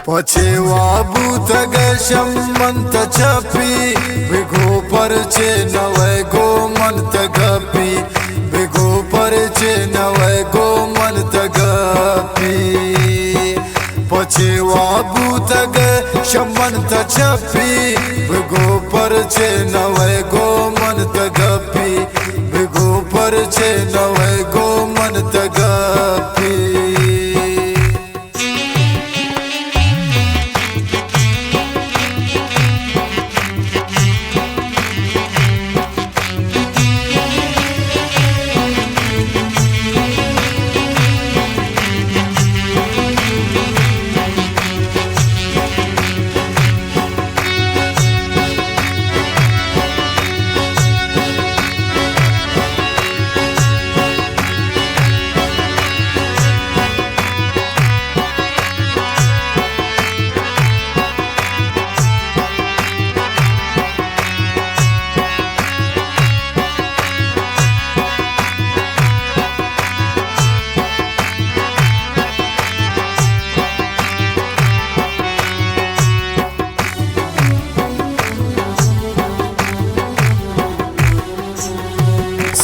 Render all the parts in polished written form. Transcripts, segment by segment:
पछेवा booth गशमंत छपी बिगो परचे नवै गो मंत गपी बिगो परचे नवै गो मंत गपी पछेवा बूथ गशमंत छपी बिगो परचे नवै गो मंत गपी बिगो परचे नवै गो मंत गपी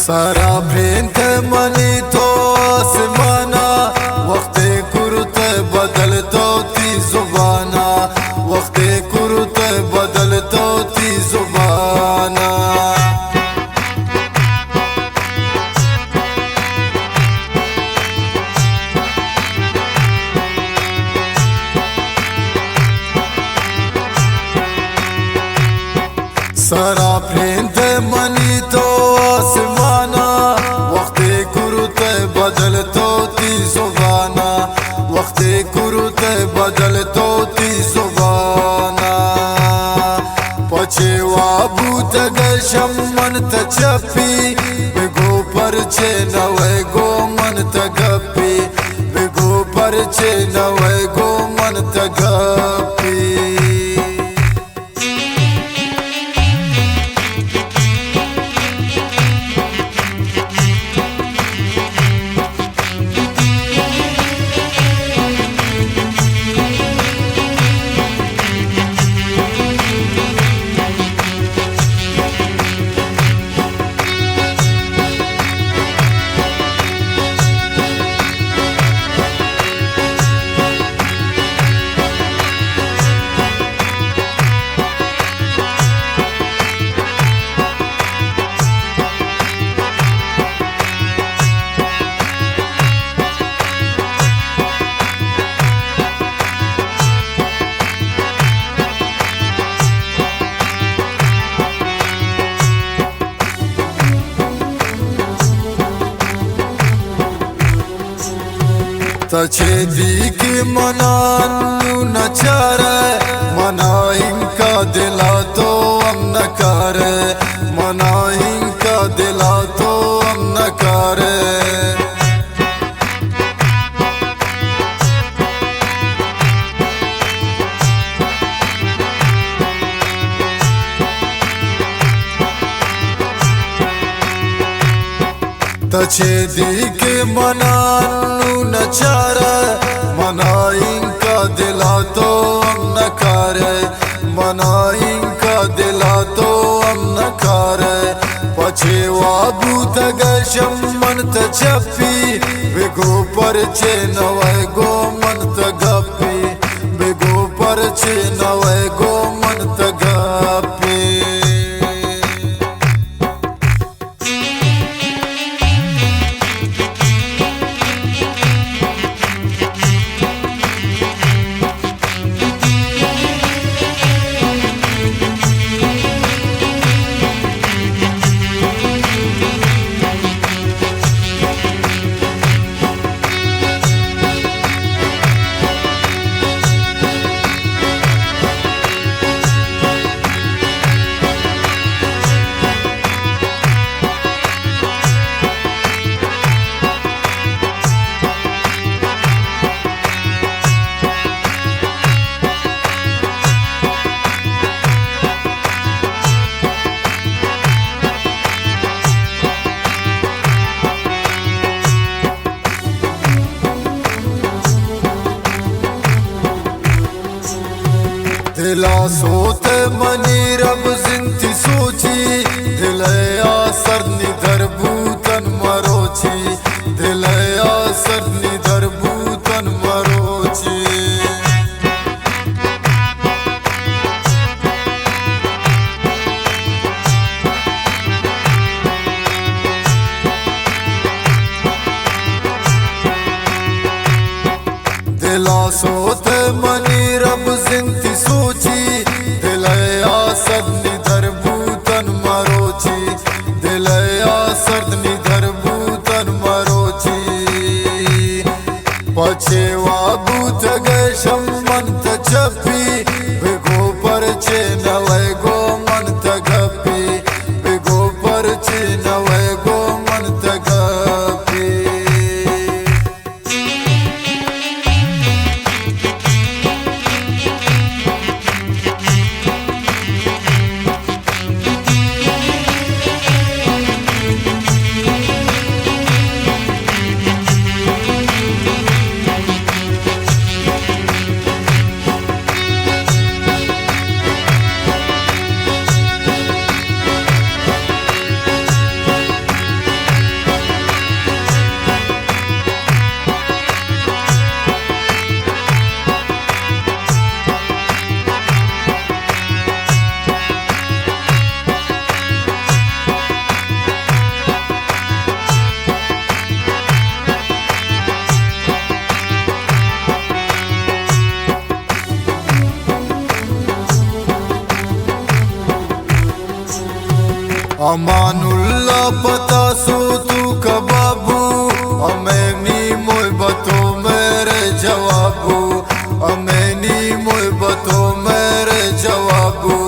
सारा भेंत मनी तो आसमाना वक्त कुरुत बदल तो ती जुबाना वक्त कुरुत बदल तो ती जुबाना सारा भेंत मनी तो आसमाना वक्त कुरुत बदल तो ती जुबाना वक्त कुरुत बदल तो ती जुबाना पछेवा बूत गशमंत छपी बिगो परचे नवै गो मंत गपी बिगो परचे नवै गो मंत गपी तछेदी की मनानु नचार मना इनका दिला तो हम न कर मना इनका दिला तो हम न कर तछेदी के मनानु नचार मना इनका दिला तो हम न कर मना इनका दिला तो हम न कर पछेवा बूथ गशमंत छपी बिगो परचे नवै गो मंत गपी बिगो परचे नवै गो मंत गपी दिला सोते मनी रब जिंती सोची दिलया सरनी दरबूतन मरोची दिलया सरनी दरबूतन मरोची दिला सोते मनी रब जिंती सोची दिलया सरनी दरबूतन मरोची दिलया सरनी दरबूतन मरोची पछेवा बूत गशम मंत चपी बिगो परचे नवे गो मंत गपी बिगो परचे नवे गो मंत गपी अमानुल्ला पता सो तू कबाबू अमेनी मोय बतो मेरे जवाबू अमेनी मोय बतो मेरे जवाबू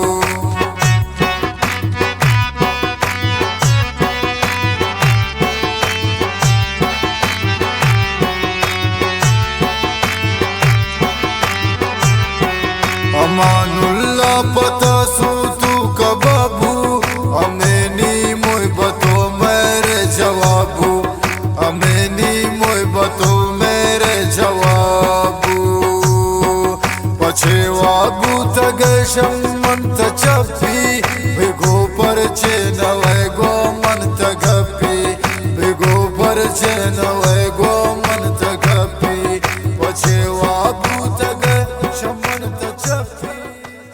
अमानुल्ला पता सो तू कबाबू अमेनी मोय बतो मेरे जवाबू अमेनी मोय बतो मेरे जवाबू पछेवा बूत गशम मंत चपी बिगो परचे नवे गो मंत गपी बिगो परचे नवे